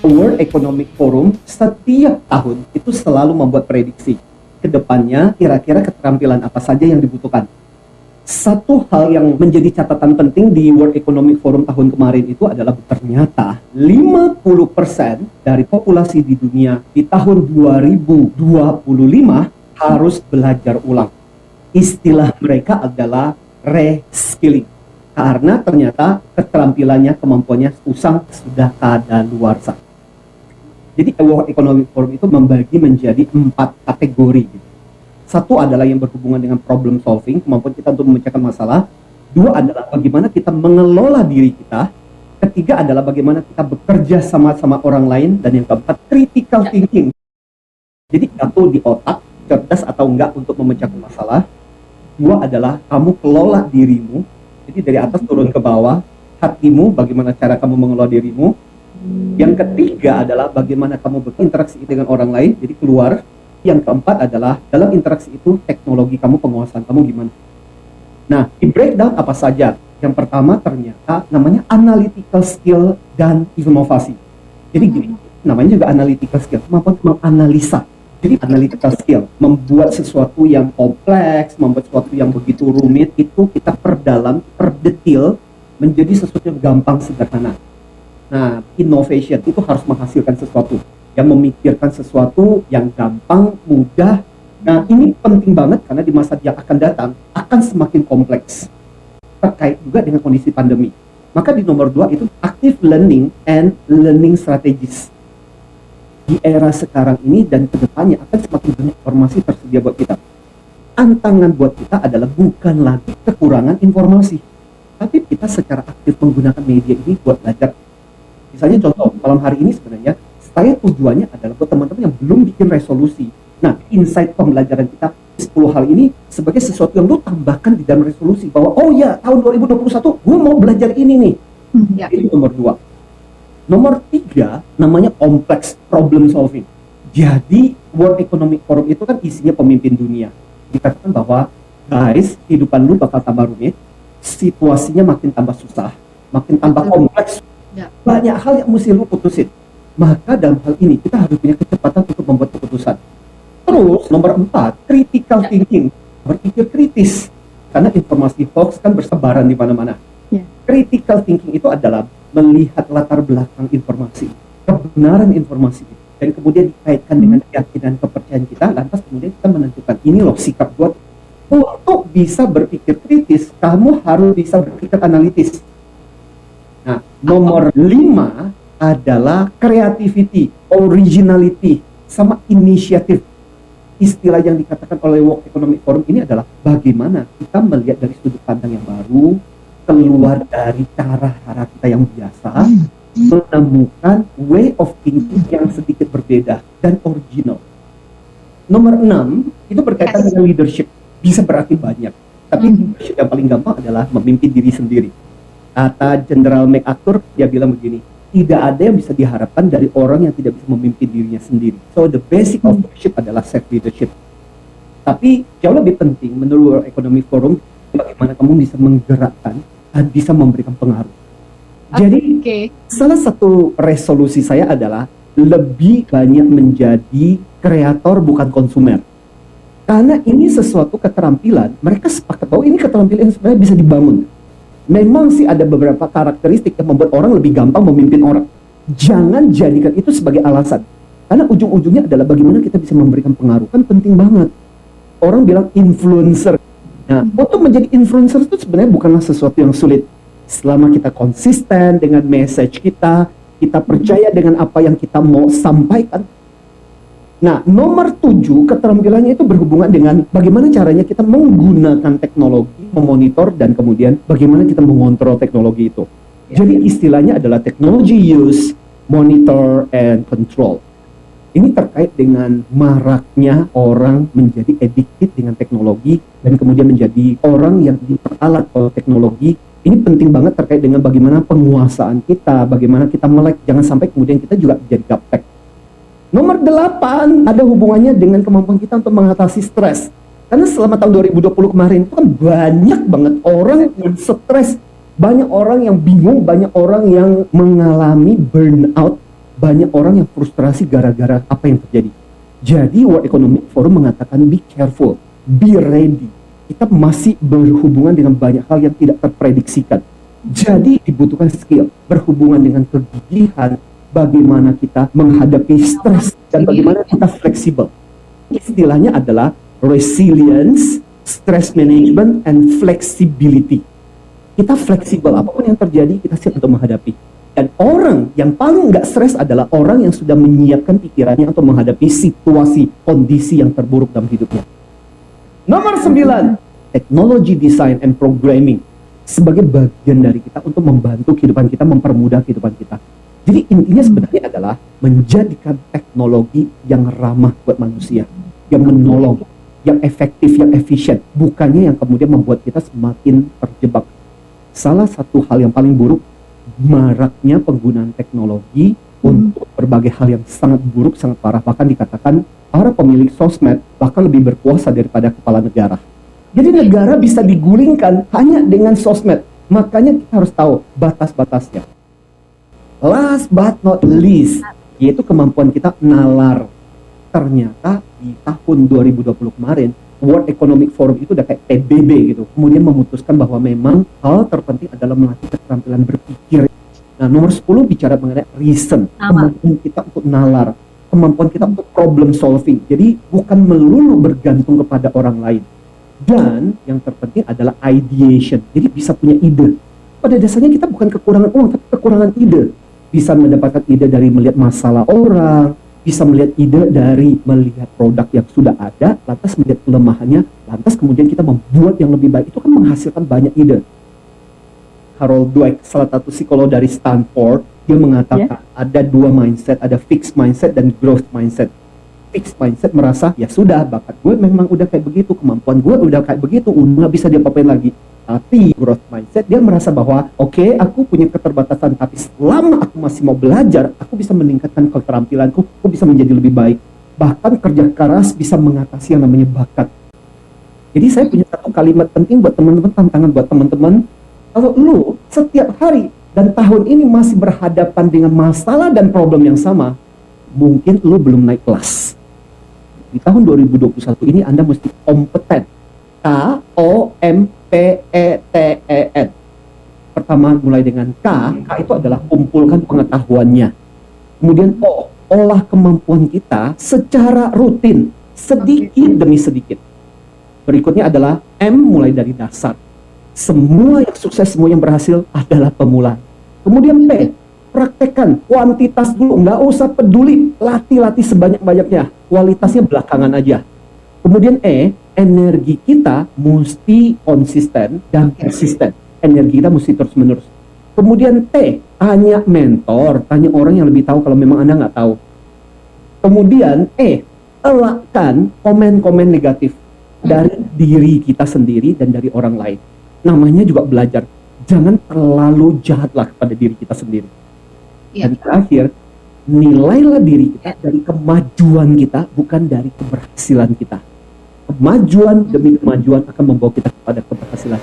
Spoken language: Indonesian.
World Economic Forum setiap tahun itu selalu membuat prediksi ke depannya kira-kira keterampilan apa saja yang dibutuhkan. Satu hal yang menjadi catatan penting di World Economic Forum tahun kemarin itu adalah ternyata 50% dari populasi di dunia di tahun 2025 harus belajar ulang. Istilah mereka adalah reskilling. Karena ternyata keterampilannya, kemampuannya sudah kadaluarsa. Jadi World Economic Forum itu membagi menjadi 4 kategori. Satu adalah yang berhubungan dengan problem solving, kemampuan kita untuk memecahkan masalah. 2 adalah bagaimana kita mengelola diri kita. Ketiga adalah bagaimana kita bekerja sama-sama orang lain. Dan yang keempat, critical thinking. Jadi satu di otak, cerdas atau enggak untuk memecahkan masalah. 2 adalah kamu kelola dirimu. Jadi dari atas turun ke bawah, hatimu, bagaimana cara kamu mengelola dirimu. Yang ketiga adalah bagaimana kamu berinteraksi dengan orang lain, jadi keluar. Yang keempat adalah dalam interaksi itu teknologi kamu, penguasaan kamu gimana. Nah, di breakdown apa saja? Yang pertama ternyata namanya analytical skill dan inovasi. Jadi gini, namanya juga analytical skill, kemampuan menganalisa. Jadi analytical skill, membuat sesuatu yang kompleks, membuat sesuatu yang begitu rumit, itu kita perdalam, perdetil, menjadi sesuatu yang gampang, sederhana. Nah, innovation itu harus menghasilkan sesuatu, yang memikirkan sesuatu yang gampang, mudah. Nah, ini penting banget karena di masa yang akan datang, akan semakin kompleks. Terkait juga dengan kondisi pandemi. Maka di nomor 2 itu active learning and learning strategies. Di era sekarang ini dan kedepannya akan semakin banyak informasi tersedia buat kita. Tantangan buat kita adalah bukan lagi kekurangan informasi, tapi kita secara aktif menggunakan media ini buat belajar. Misalnya contoh, malam hari ini sebenarnya saya tujuannya adalah buat teman-teman yang belum bikin resolusi. Nah, insight pembelajaran kita 10 hal ini sebagai sesuatu yang lu tambahkan di dalam resolusi bahwa oh ya, tahun 2021 gue mau belajar ini nih. Itu nomor 2. Nomor 3 namanya complex problem solving. Jadi World Economic Forum itu kan isinya pemimpin dunia. Dikatakan bahwa guys, kehidupan lu bakal tambah rumit, situasinya makin tambah susah, makin tambah kompleks. Banyak hal yang mesti lu putusin. Maka dalam hal ini kita harus punya kecepatan untuk membuat keputusan. Terus nomor 4, critical thinking, berpikir kritis. Karena informasi hoax kan bersebaran di mana-mana. Critical thinking itu adalah melihat latar belakang informasi, kebenaran informasi, dan kemudian dikaitkan dengan keyakinan, kepercayaan kita, lantas kemudian kita menentukan, ini loh sikap buat. Untuk bisa berpikir kritis, kamu harus bisa berpikir analitis. Nah, nomor 5 adalah creativity, originality, sama inisiatif. Istilah yang dikatakan oleh World Economic Forum ini adalah bagaimana kita melihat dari sudut pandang yang baru, keluar dari cara kita yang biasa, menemukan way of thinking yang sedikit berbeda dan original. Nomor 6 itu berkaitan dengan leadership. Bisa berarti banyak, tapi leadership yang paling gampang adalah memimpin diri sendiri. Kata General MacArthur, dia bilang begini, tidak ada yang bisa diharapkan dari orang yang tidak bisa memimpin dirinya sendiri. So the basic of leadership adalah self leadership. Tapi jauh lebih penting menurut World Economic Forum, bagaimana kamu bisa menggerakkan dan bisa memberikan pengaruh. Jadi salah satu resolusi saya adalah lebih banyak menjadi kreator bukan konsumer. Karena ini sesuatu keterampilan, mereka sepakat bahwa ini keterampilan yang sebenarnya bisa dibangun. Memang sih ada beberapa karakteristik yang membuat orang lebih gampang memimpin orang. Jangan jadikan itu sebagai alasan. Karena ujung-ujungnya adalah bagaimana kita bisa memberikan pengaruh. Kan penting banget. Orang bilang influencer. Nah, untuk menjadi influencer itu sebenarnya bukanlah sesuatu yang sulit. Selama kita konsisten dengan message kita percaya dengan apa yang kita mau sampaikan. Nah, nomor 7 keterampilannya itu berhubungan dengan bagaimana caranya kita menggunakan teknologi, memonitor, dan kemudian bagaimana kita mengontrol teknologi itu. Jadi istilahnya adalah technology use, monitor, and control. Ini terkait dengan maraknya orang menjadi addicted dengan teknologi dan kemudian menjadi orang yang diperalat oleh teknologi. Ini penting banget terkait dengan bagaimana penguasaan kita, bagaimana kita melek, jangan sampai kemudian kita juga jadi gaptek. Nomor 8 ada hubungannya dengan kemampuan kita untuk mengatasi stres. Karena selama tahun 2020 kemarin itu kan banyak banget orang yang stres, banyak orang yang bingung, banyak orang yang mengalami burnout banyak orang yang frustrasi gara-gara apa yang terjadi. Jadi World Economic Forum mengatakan be careful, be ready. Kita masih berhubungan dengan banyak hal yang tidak terprediksikan. Jadi dibutuhkan skill berhubungan dengan kegigihan, bagaimana kita menghadapi stres, dan bagaimana kita fleksibel. Istilahnya adalah resilience, stress management, and flexibility. Kita fleksibel, apapun yang terjadi kita siap untuk menghadapi. Dan orang yang paling nggak stres adalah orang yang sudah menyiapkan pikirannya untuk menghadapi situasi, kondisi yang terburuk dalam hidupnya. Nomor 9, technology design and programming. Sebagai bagian dari kita untuk membantu kehidupan kita, mempermudah kehidupan kita. Jadi intinya sebenarnya adalah menjadikan teknologi yang ramah buat manusia, yang menolong, yang efektif, yang efisien. Bukannya yang kemudian membuat kita semakin terjebak. Salah satu hal yang paling buruk, maraknya penggunaan teknologi untuk berbagai hal yang sangat buruk, sangat parah. Bahkan dikatakan para pemilik sosmed bahkan lebih berkuasa daripada kepala negara. Jadi negara bisa digulingkan hanya dengan sosmed. Makanya kita harus tahu batas-batasnya. Last but not least, yaitu kemampuan kita nalar. Ternyata di tahun 2020 kemarin, World Economic Forum itu udah kayak PBB gitu. Kemudian memutuskan bahwa memang hal terpenting adalah melatih keterampilan berpikir. Nah, nomor 10 bicara mengenai reason, kemampuan kita untuk nalar, kemampuan kita untuk problem solving. Jadi bukan melulu bergantung kepada orang lain. Dan yang terpenting adalah ideation. Jadi bisa punya ide. Pada dasarnya kita bukan kekurangan uang, tapi kekurangan ide. Bisa mendapatkan ide dari melihat masalah orang, bisa melihat ide dari melihat produk yang sudah ada, lantas melihat kelemahannya, lantas kemudian kita membuat yang lebih baik. Itu kan menghasilkan banyak ide. Harold Dweck, salah satu psikolog dari Stanford, dia mengatakan ada dua mindset, ada fixed mindset dan growth mindset. Fixed mindset merasa, ya sudah, bakat gue memang udah kayak begitu, kemampuan gue udah kayak begitu, nggak bisa diapa-apain lagi. Tapi growth mindset, dia merasa bahwa oke, aku punya keterbatasan, tapi selama aku masih mau belajar, aku bisa meningkatkan keterampilanku, aku bisa menjadi lebih baik. Bahkan kerja keras bisa mengatasi yang namanya bakat. Jadi saya punya satu kalimat penting buat teman-teman, tantangan buat teman-teman. Kalau lu setiap hari dan tahun ini masih berhadapan dengan masalah dan problem yang sama, mungkin lu belum naik kelas. Di tahun 2021 ini Anda mesti kompeten. KOMPETEN. Pertama mulai dengan K itu adalah kumpulkan pengetahuannya. Kemudian O, olah kemampuan kita secara rutin, sedikit demi sedikit. Berikutnya adalah M, mulai dari dasar. Semua yang sukses, semua yang berhasil adalah pemula. Kemudian P, praktekkan kuantitas dulu, nggak usah peduli, latih-latih sebanyak-banyaknya, kualitasnya belakangan aja. Kemudian E, energi kita mesti konsisten dan persisten. Energi kita mesti terus-menerus. Kemudian T, tanya mentor, tanya orang yang lebih tahu kalau memang Anda nggak tahu. Kemudian E, elakkan komen-komen negatif dari diri kita sendiri dan dari orang lain. Namanya juga belajar. Jangan terlalu jahatlah kepada diri kita sendiri. Dan terakhir, nilailah diri kita dari kemajuan kita, bukan dari keberhasilan kita. Kemajuan demi kemajuan akan membawa kita kepada keberhasilan.